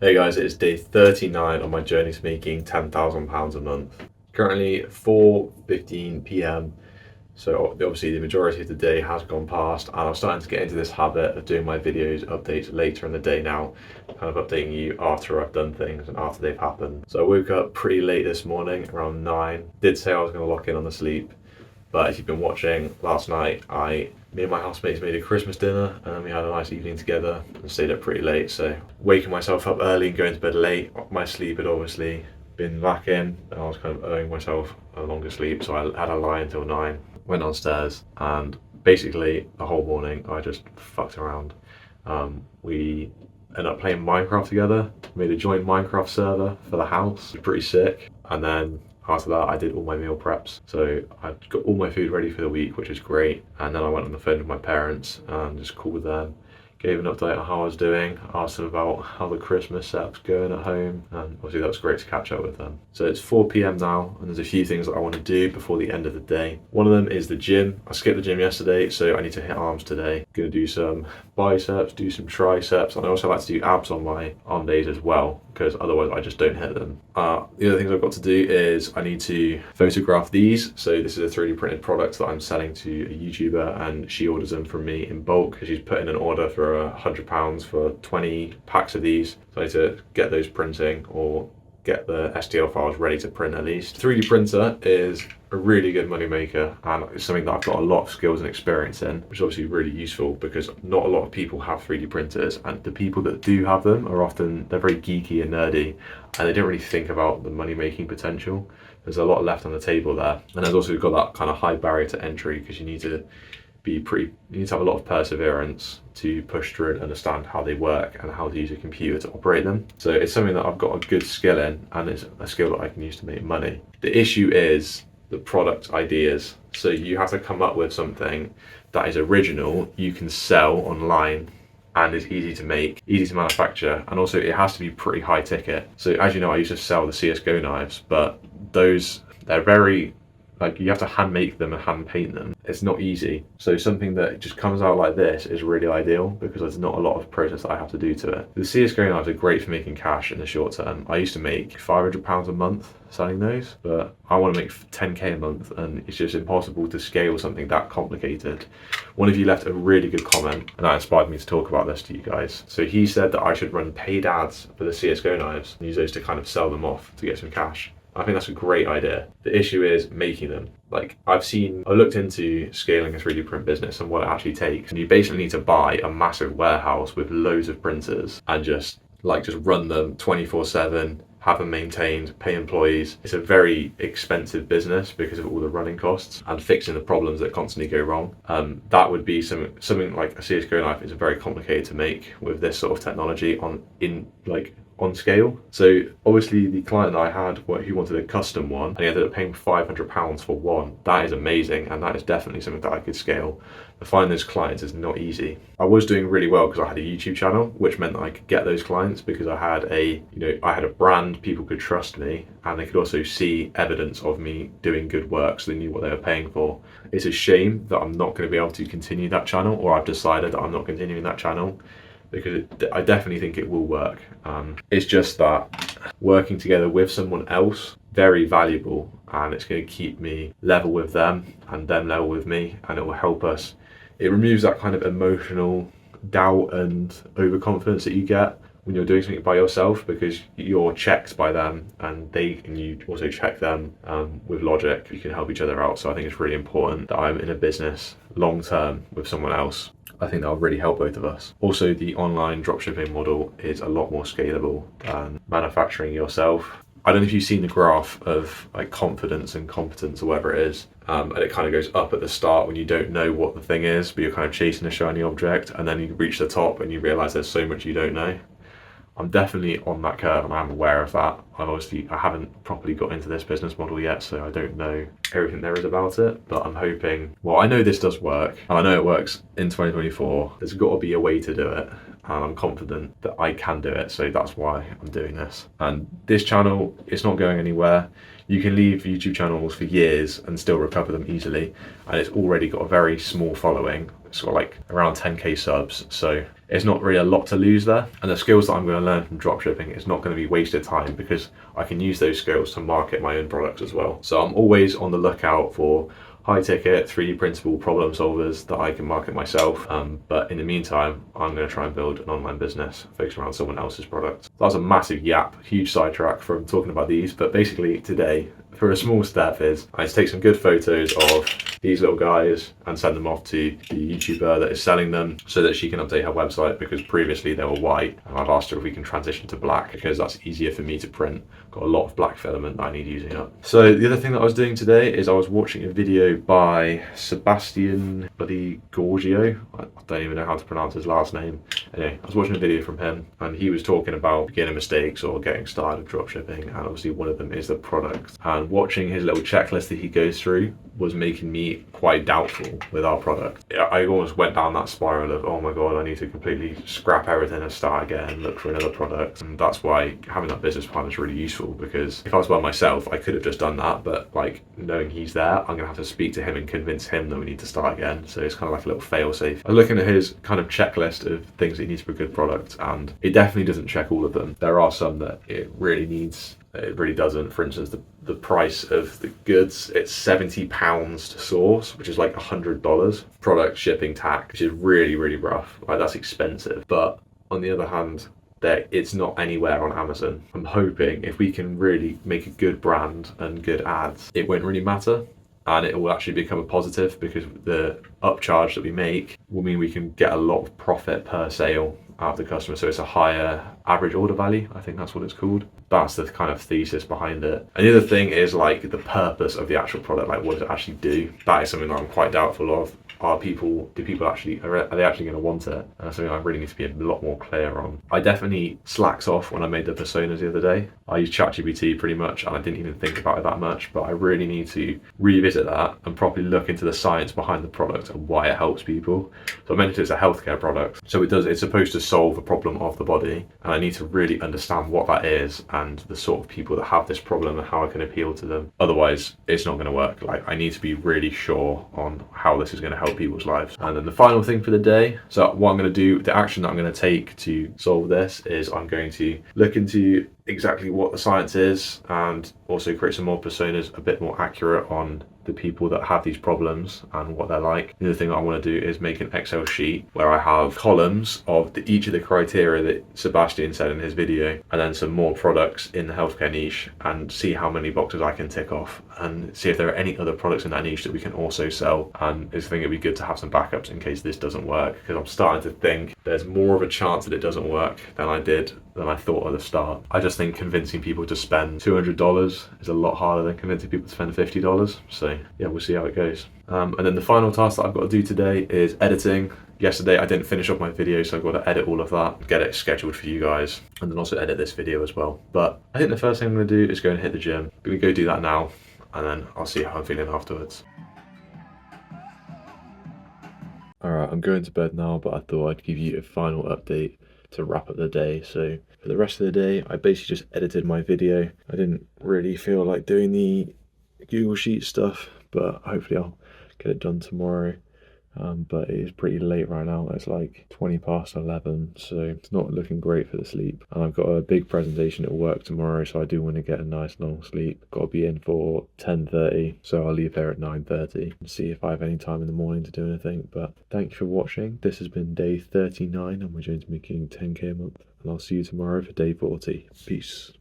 Hey guys, it's day 39 on my journey to making £10,000 a month. Currently 4:15 p.m. So obviously the majority of the day has gone past, and I'm starting to get into this habit of doing my videos updates later in the day now, kind of updating you after I've done things and after they've happened. So I woke up pretty late this morning, around 9. Did say I was going to lock in on the sleep, but if you've been watching last night, me and my housemates made a Christmas dinner and we had a nice evening together and stayed up pretty late. So waking myself up early and going to bed late, my sleep had obviously been lacking and I was kind of owing myself a longer sleep. So I had a lie until 9, went downstairs, and basically the whole morning I just fucked around. We ended up playing Minecraft together, made a joint Minecraft server for the house. It was pretty sick. And then after that, I did all my meal preps. So I got all my food ready for the week, which is great. And then I went on the phone with my parents and just called them, gave an update on how I was doing, asked them about how the Christmas setup's going at home, and obviously that was great to catch up with them. So it's 4 p.m. now, and there's a few things that I want to do before the end of the day. One of them is the gym. I skipped the gym yesterday, so I need to hit arms today. Gonna do some biceps, do some triceps, and I also like to do abs on my arm days as well, because otherwise I just don't hit them. The other things I've got to do is I need to photograph these. So this is a 3D printed product that I'm selling to a YouTuber, and she orders them from me in bulk because she's put in an order for £100 for 20 packs of these. So I need to get those printing or get the STL files ready to print at least. 3D printer is a really good money maker, and it's something that I've got a lot of skills and experience in, which is obviously really useful because not a lot of people have 3D printers, and the people that do have them are often, they're very geeky and nerdy, and they don't really think about the money making potential. There's a lot left on the table there, and there's also got that kind of high barrier to entry because you need to have a lot of perseverance to push through and understand how they work and how to use a computer to operate them. So it's something that I've got a good skill in, and it's a skill that I can use to make money. The issue is the product ideas. So you have to come up with something that is original, you can sell online, and is easy to make, easy to manufacture, and also it has to be pretty high ticket. So as you know, I used to sell the CSGO knives, but they're very, like, you have to hand make them and hand paint them. It's not easy. So something that just comes out like this is really ideal because there's not a lot of process that I have to do to it. The CSGO knives are great for making cash in the short term. I used to make £500 a month selling those, but I want to make 10k a month, and it's just impossible to scale something that complicated. One of you left a really good comment, and that inspired me to talk about this to you guys. So he said that I should run paid ads for the CSGO knives and use those to kind of sell them off to get some cash. I think that's a great idea. The issue is making them. Like, I looked into scaling a 3D print business and what it actually takes. And you basically need to buy a massive warehouse with loads of printers and just run them 24/7, have them maintained, pay employees. It's a very expensive business because of all the running costs and fixing the problems that constantly go wrong. That would be something like a CSGO knife is very complicated to make with this sort of technology on scale. So obviously the client that I had who wanted a custom one, and he ended up paying £500 for one. That is amazing, and that is definitely something that I could scale. To find those clients is not easy. I was doing really well because I had a YouTube channel, which meant that I could get those clients because I had a brand, people could trust me, and they could also see evidence of me doing good work, so they knew what they were paying for. It's a shame that I'm not going to be able to continue that channel, or I've decided that I'm not continuing that channel, because I definitely think it will work. It's just that working together with someone else, very valuable, and it's going to keep me level with them and them level with me, and it will help us. It removes that kind of emotional doubt and overconfidence that you get when you're doing something by yourself, because you're checked by them and you also check them with logic. You can help each other out. So I think it's really important that I'm in a business long term with someone else. I think that'll really help both of us. Also, the online dropshipping model is a lot more scalable than manufacturing yourself. I don't know if you've seen the graph of like confidence and competence or whatever it is, and it kind of goes up at the start when you don't know what the thing is, but you're kind of chasing a shiny object, and then you reach the top and you realize there's so much you don't know. I'm definitely on that curve, and I'm aware of that. I haven't properly got into this business model yet, so I don't know everything there is about it, but I'm hoping, I know this does work, and I know it works in 2024. There's got to be a way to do it, and I'm confident that I can do it, so that's why I'm doing this. And this channel, it's not going anywhere. You can leave YouTube channels for years and still recover them easily, and it's already got a very small following. It's got like around 10k subs, so it's not really a lot to lose there. And the skills that I'm going to learn from dropshipping is not going to be wasted time, because I can use those skills to market my own products as well. So I'm always on the lookout for high ticket 3D printable problem solvers that I can market myself. But in the meantime, I'm going to try and build an online business focused around someone else's product. That was a massive yap, huge sidetrack from talking about these. But basically today, for a small step, is I take some good photos of these little guys and send them off to the YouTuber that is selling them so that she can update her website, because previously they were white, and I've asked her if we can transition to black because that's easier for me to print. Got a lot of black filament that I need using up. So the other thing that I was doing today is I was watching a video by Sebastian Gorgio. I don't even know how to pronounce his last name. Anyway, I was watching a video from him, and he was talking about beginner mistakes or getting started with dropshipping, and obviously one of them is the product. And watching his little checklist that he goes through was making me quite doubtful with our product. I almost went down that spiral of, oh my god, I need to completely scrap everything and start again, look for another product. And that's why having that business plan is really useful, because if I was by myself, I could have just done that, but like knowing he's there, I'm gonna have to speak to him and convince him that we need to start again. So it's kind of like a little fail safe. I'm looking at his kind of checklist of things that he needs for a good product, and it definitely doesn't check all of them. There are some that it really needs. It really doesn't. For instance, the price of the goods, it's £70 to source, which is like $100. Product shipping tax, which is really, really rough. Like, that's expensive. But on the other hand, it's not anywhere on Amazon. I'm hoping if we can really make a good brand and good ads, it won't really matter. And it will actually become a positive, because the upcharge that we make will mean we can get a lot of profit per sale out of the customer. So it's a higher average order value, I think that's what it's called. That's the kind of thesis behind it. And the other thing is like the purpose of the actual product, like what does it actually do? That is something that I'm quite doubtful of. Are they actually going to want it? And that's something I really need to be a lot more clear on. I definitely slacked off when I made the personas the other day. I used ChatGPT pretty much, and I didn't even think about it that much, but I really need to revisit that and properly look into the science behind the product and why it helps people. So I mentioned it's a healthcare product. So it's supposed to solve a problem of the body, and I need to really understand what that is and the sort of people that have this problem and how I can appeal to them. Otherwise, it's not going to work. Like, I need to be really sure on how this is going to help people's lives. And then the final thing for the day, so what I'm going to do, the action that I'm going to take to solve this is I'm going to look into exactly what the science is, and also create some more personas a bit more accurate on the people that have these problems and what they're like. The other thing that I want to do is make an Excel sheet where I have columns of each of the criteria that Sebastian said in his video, and then some more products in the healthcare niche, and see how many boxes I can tick off, and see if there are any other products in that niche that we can also sell. And I think it'd be good to have some backups in case this doesn't work, because I'm starting to think there's more of a chance that it doesn't work than I thought at the start. I just think convincing people to spend $200 is a lot harder than convincing people to spend $50. So yeah, we'll see how it goes. And then the final task that I've got to do today is editing. Yesterday I didn't finish off my video, so I've got to edit all of that, get it scheduled for you guys, and then also edit this video as well. But I think the first thing I'm going to do is go and hit the gym. I'm going to go do that now, and then I'll see how I'm feeling afterwards. Alright, I'm going to bed now, but I thought I'd give you a final update to wrap up the day. So for the rest of the day, I basically just edited my video. I didn't really feel like doing the Google Sheets stuff, but hopefully I'll get it done tomorrow. But it is pretty late right now. It's like 11:20, so it's not looking great for the sleep. And I've got a big presentation at work tomorrow, so I do want to get a nice long sleep. Got to be in for 10:30, so I'll leave there at 9:30 and see if I have any time in the morning to do anything. But thank you for watching. This has been day 39, and we're going to be making 10k a month. And I'll see you tomorrow for day 40. Peace.